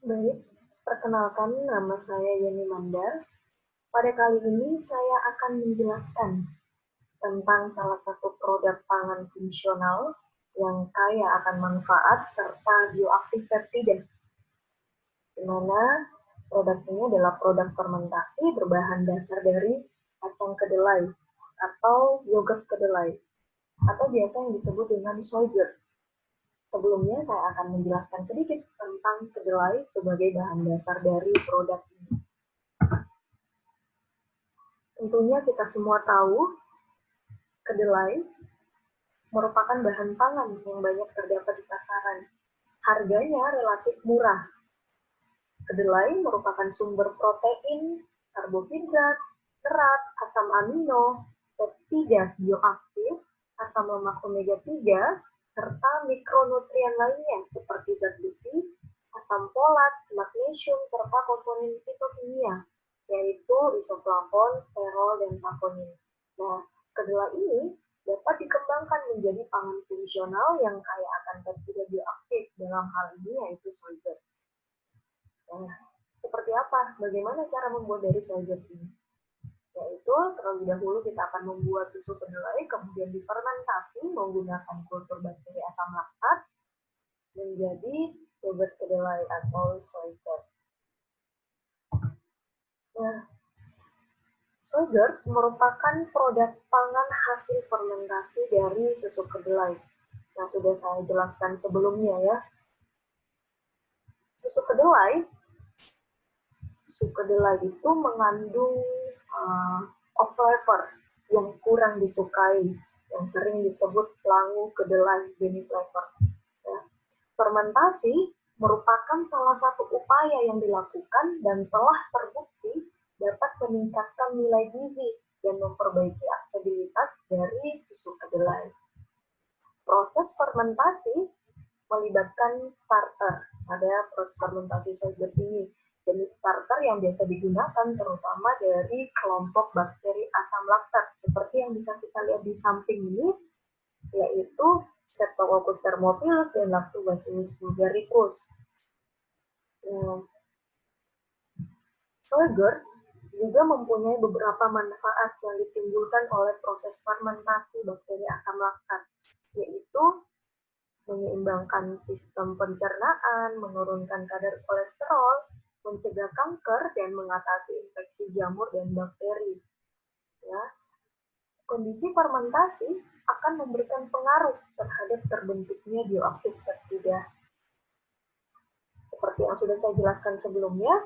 Baik, perkenalkan nama saya Yeni Manda. Pada kali ini saya akan menjelaskan tentang salah satu produk pangan fungsional yang kaya akan manfaat serta bioaktif peptida, di mana produk ini adalah produk fermentasi berbahan dasar dari kacang kedelai atau yogurt kedelai, atau biasa yang disebut dengan soybean. Sebelumnya saya akan menjelaskan sedikit tentang kedelai sebagai bahan dasar dari produk ini. Tentunya kita semua tahu kedelai merupakan bahan pangan yang banyak terdapat di pasaran. Harganya relatif murah. Kedelai merupakan sumber protein, karbohidrat, serat, asam amino, peptida bioaktif, asam lemak omega 3, serta mikronutrien lainnya seperti zat besi, asam folat, magnesium, serta komponen fitokimia, yaitu isoflavon, sterol, dan saponin. Nah, kedelai ini dapat dikembangkan menjadi pangan fungsional yang kaya akan peptida bioaktif, dalam hal ini yaitu soybean. Nah, seperti apa? Bagaimana cara membuat dari soybean ini? Yaitu terlebih dahulu kita akan membuat susu kedelai, kemudian difermentasi menggunakan kultur bakteri asam laktat menjadi yogurt kedelai atau soybean. Nah, soybean merupakan produk pangan hasil fermentasi dari susu kedelai. Nah, sudah saya jelaskan sebelumnya ya. Susu kedelai itu mengandung off flavor yang kurang disukai, yang sering disebut langu kedelai benih flavor. Ya. Fermentasi merupakan salah satu upaya yang dilakukan dan telah terbukti dapat meningkatkan nilai gizi dan memperbaiki aksesibilitas dari susu kedelai. Proses fermentasi melibatkan starter. Ada proses fermentasi soybean ini. Jenis starter yang biasa digunakan terutama dari kelompok bakteri asam laktat seperti yang bisa kita lihat di samping ini, yaitu Streptococcus thermophilus dan Lactobacillus bulgaricus. Soybean juga mempunyai beberapa manfaat yang ditimbulkan oleh proses fermentasi bakteri asam laktat, yaitu menyeimbangkan sistem pencernaan, menurunkan kadar kolesterol, mencegah kanker, dan mengatasi infeksi jamur dan bakteri. Ya. Kondisi fermentasi akan memberikan pengaruh terhadap terbentuknya bioaktif peptida. Seperti yang sudah saya jelaskan sebelumnya,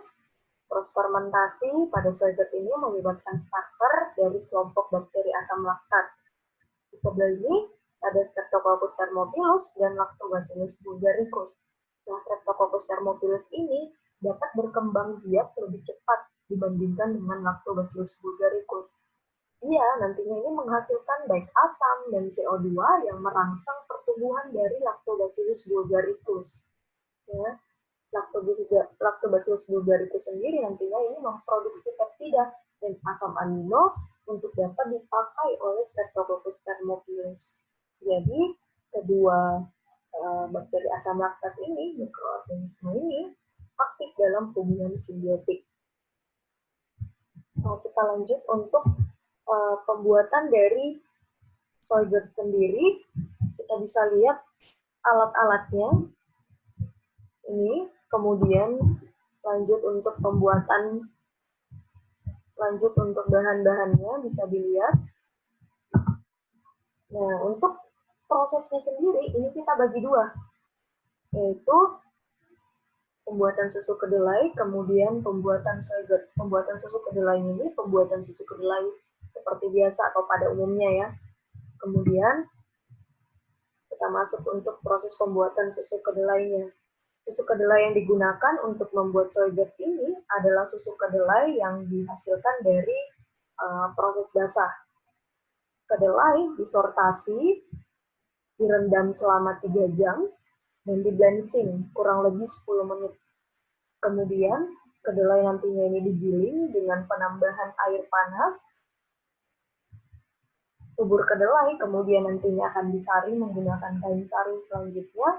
proses fermentasi pada soybean ini melibatkan starter dari kelompok bakteri asam laktat. Di sebelah ini ada Streptococcus thermophilus dan Lactobacillus bulgaricus. Nah, Streptococcus thermophilus ini dapat berkembang biak lebih cepat dibandingkan dengan Lactobacillus bulgaricus. Ia nantinya ini menghasilkan baik asam dan CO2 yang merangsang pertumbuhan dari Lactobacillus bulgaricus. Ya, Lactobacillus bulgaricus sendiri nantinya ini memproduksi peptida dan asam amino untuk dapat dipakai oleh Streptococcus thermophilus. Jadi kedua bakteri asam laktat ini, mikroorganisme ini aktif dalam hubungan simbiotik. Nah, kita lanjut untuk pembuatan dari soybean sendiri. Kita bisa lihat alat-alatnya ini, kemudian lanjut untuk bahan-bahannya bisa dilihat. Nah, untuk prosesnya sendiri ini kita bagi dua, yaitu pembuatan susu kedelai, kemudian pembuatan soybean. Pembuatan susu kedelai ini pembuatan susu kedelai seperti biasa atau pada umumnya ya. Kemudian kita masuk untuk proses pembuatan susu kedelainya. Susu kedelai yang digunakan untuk membuat soybean ini adalah susu kedelai yang dihasilkan dari proses basah. Kedelai disortasi, direndam selama 3 jam, dan di-blanching kurang lebih 10 menit. Kemudian, kedelai nantinya ini digiling dengan penambahan air panas. Bubur kedelai kemudian nantinya akan disaring menggunakan kain saring. Selanjutnya,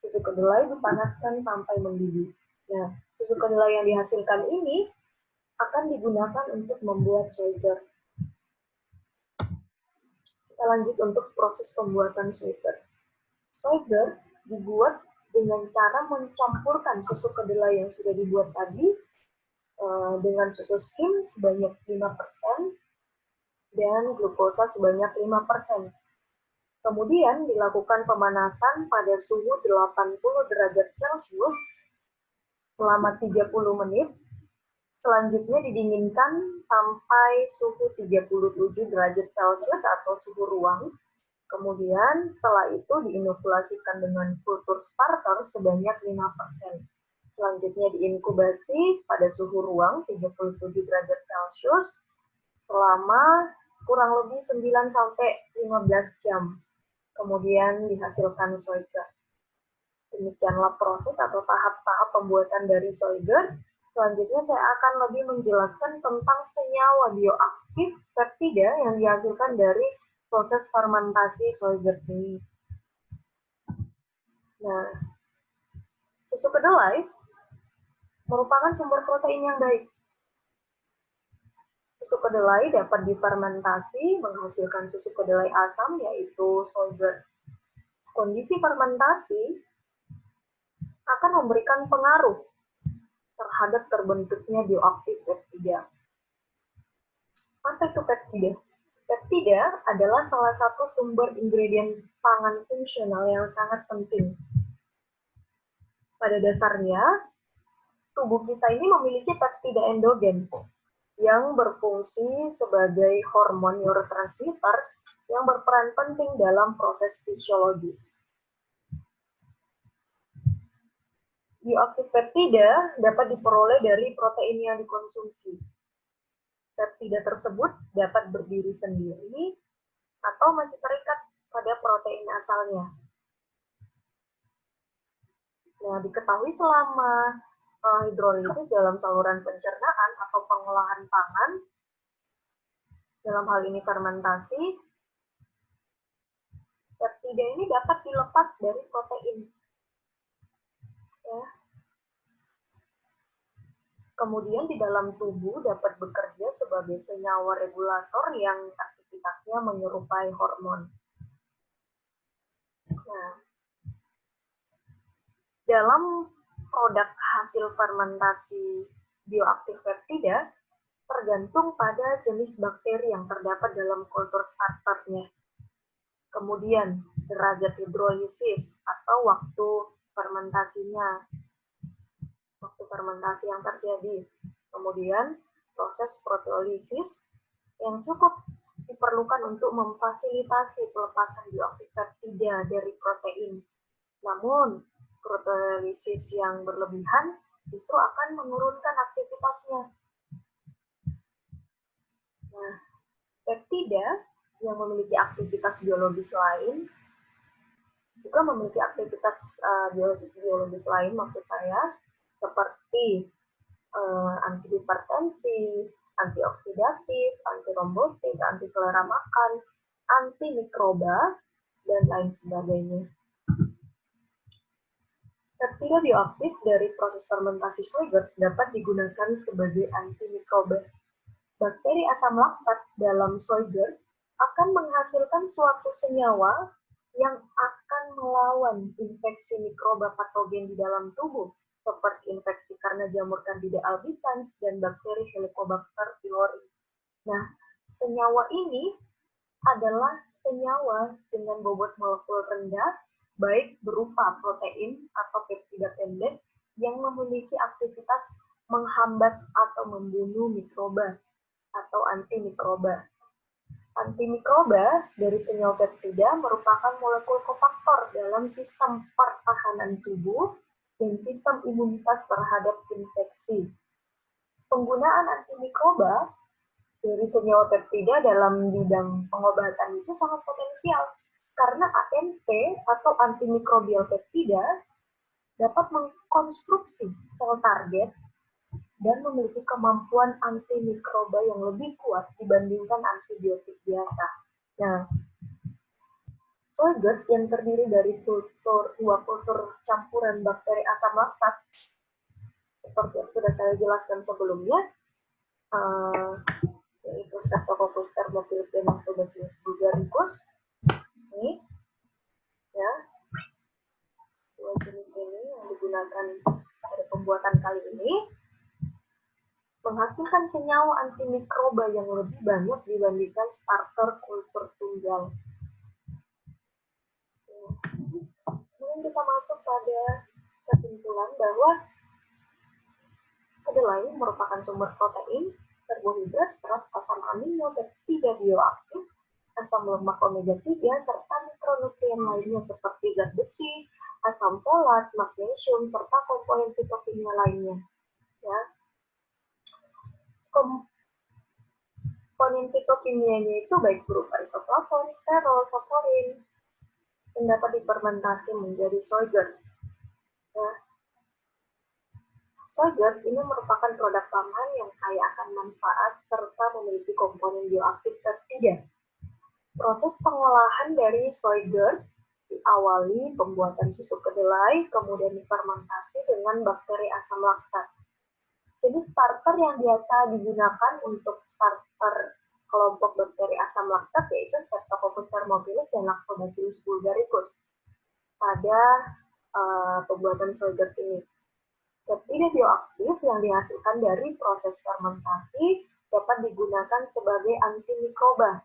susu kedelai dipanaskan sampai mendidih. Nah, susu kedelai yang dihasilkan ini akan digunakan untuk membuat soy curd. Kita lanjut untuk proses pembuatan soy curd. Soy curd dibuat dengan cara mencampurkan susu kedelai yang sudah dibuat tadi dengan susu skim sebanyak 5% dan glukosa sebanyak 5%. Kemudian dilakukan pemanasan pada suhu 80 derajat Celcius selama 30 menit. Selanjutnya didinginkan sampai suhu 37 derajat Celcius atau suhu ruang. Kemudian setelah itu diinokulasikan dengan kultur starter sebanyak 5%. Selanjutnya diinkubasi pada suhu ruang 37 derajat Celcius selama kurang lebih 9-15 jam. Kemudian dihasilkan soy curd. Demikianlah proses atau tahap-tahap pembuatan dari soy curd. Selanjutnya saya akan lebih menjelaskan tentang senyawa bioaktif peptida yang dihasilkan dari proses fermentasi soy curd ini. Nah, susu kedelai merupakan sumber protein yang baik. Susu kedelai dapat difermentasi menghasilkan susu kedelai asam, yaitu soy curd. Kondisi fermentasi akan memberikan pengaruh terhadap terbentuknya bioaktif peptida. Apa itu peptida? Peptida adalah salah satu sumber ingredient pangan fungsional yang sangat penting. Pada dasarnya, tubuh kita ini memiliki peptida endogen yang berfungsi sebagai hormon neurotransmitter yang berperan penting dalam proses fisiologis. Bioaktif peptida dapat diperoleh dari protein yang dikonsumsi. Peptida tersebut dapat berdiri sendiri atau masih terikat pada protein asalnya. Nah, diketahui selama hidrolisis dalam saluran pencernaan atau pengolahan pangan, dalam hal ini fermentasi, peptida ini dapat dilepas dari protein. Ya. Kemudian di dalam tubuh dapat bekerja sebagai senyawa regulator yang aktivitasnya menyerupai hormon. Nah, dalam produk hasil fermentasi bioaktif peptida tergantung pada jenis bakteri yang terdapat dalam kultur starternya. Kemudian derajat hidrolisis atau waktu fermentasinya, waktu fermentasi yang terjadi. Kemudian proses proteolisis yang cukup diperlukan untuk memfasilitasi pelepasan bioaktif peptida dari protein. Namun proteolisis yang berlebihan justru akan menurunkan aktivitasnya. Nah, peptida yang memiliki aktivitas biologis lain juga memiliki aktivitas biologis lain, maksud saya, seperti antihipertensi, antioksidatif, antirombotik, anti selera makan, antimikroba, dan lain sebagainya. Peptida bioaktif dari proses fermentasi soy curd dapat digunakan sebagai antimikroba. Bakteri asam laktat dalam soy curd akan menghasilkan suatu senyawa yang akan melawan infeksi mikroba patogen di dalam tubuh, seperti infeksi karena jamur Candida albicans dan bakteri Helicobacter pylori. Nah, senyawa ini adalah senyawa dengan bobot molekul rendah, baik berupa protein atau peptida pendek yang memiliki aktivitas menghambat atau membunuh mikroba atau antimikroba. Antimikroba dari senyawa peptida merupakan molekul kofaktor dalam sistem pertahanan tubuh dan sistem imunitas terhadap infeksi. Penggunaan antimikroba dari senyawa peptida dalam bidang pengobatan itu sangat potensial karena AMP atau antimikrobial peptida dapat mengkonstruksi sel target dan memiliki kemampuan antimikroba yang lebih kuat dibandingkan antibiotik biasa. Nah, soy curd yang terdiri dari dua kultur campuran bakteri asam laktat seperti yang sudah saya jelaskan sebelumnya, yaitu Streptococcus thermophilus dan Lactobacillus bulgaricus. Ini, ya, dua jenis ini yang digunakan pada pembuatan kali ini menghasilkan senyawa antimikroba yang lebih banyak dibandingkan starter kultur tunggal. Kemudian kita masuk pada kesimpulan bahwa kedelai merupakan sumber protein, karbohidrat, serat, asam amino, dan tidak bioaktif, asam lemak omega 3, serta mikronutrien lainnya seperti zat besi, asam folat, magnesium, serta komponen fitokimia lainnya. Ya. Komponen fitokimianya itu baik berupa isoflavon, sterol, saporin, yang dapat difermentasi menjadi soyger. Ya. Soyger ini merupakan produk tambahan yang kaya akan manfaat serta memiliki komponen bioaktif tertiga. Proses pengolahan dari soyger diawali pembuatan susu kedelai, kemudian difermentasi dengan bakteri asam laktat. Jadi starter yang biasa digunakan untuk starter kelompok bakteri asam laktat yaitu Streptococcus thermophilus dan Lactobacillus bulgaricus pada pembuatan soyger ini. Zat tidak bioaktif yang dihasilkan dari proses fermentasi dapat digunakan sebagai antimikroba.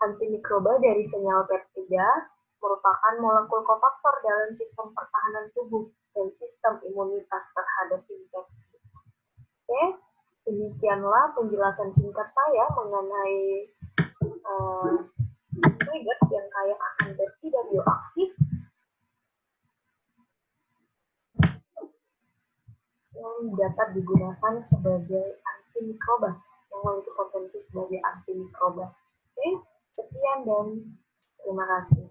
Antimikroba dari senyawa peptida merupakan molekul kofaktor dalam sistem pertahanan tubuh dan sistem imunitas terhadap infeksi. Oke, demikianlah penjelasan singkat saya mengenai soyger yang kaya akan zat tidak bioaktif yang dapat digunakan sebagai antimikroba, yang memiliki potensi sebagai antimikroba. Oke, sekian dan terima kasih.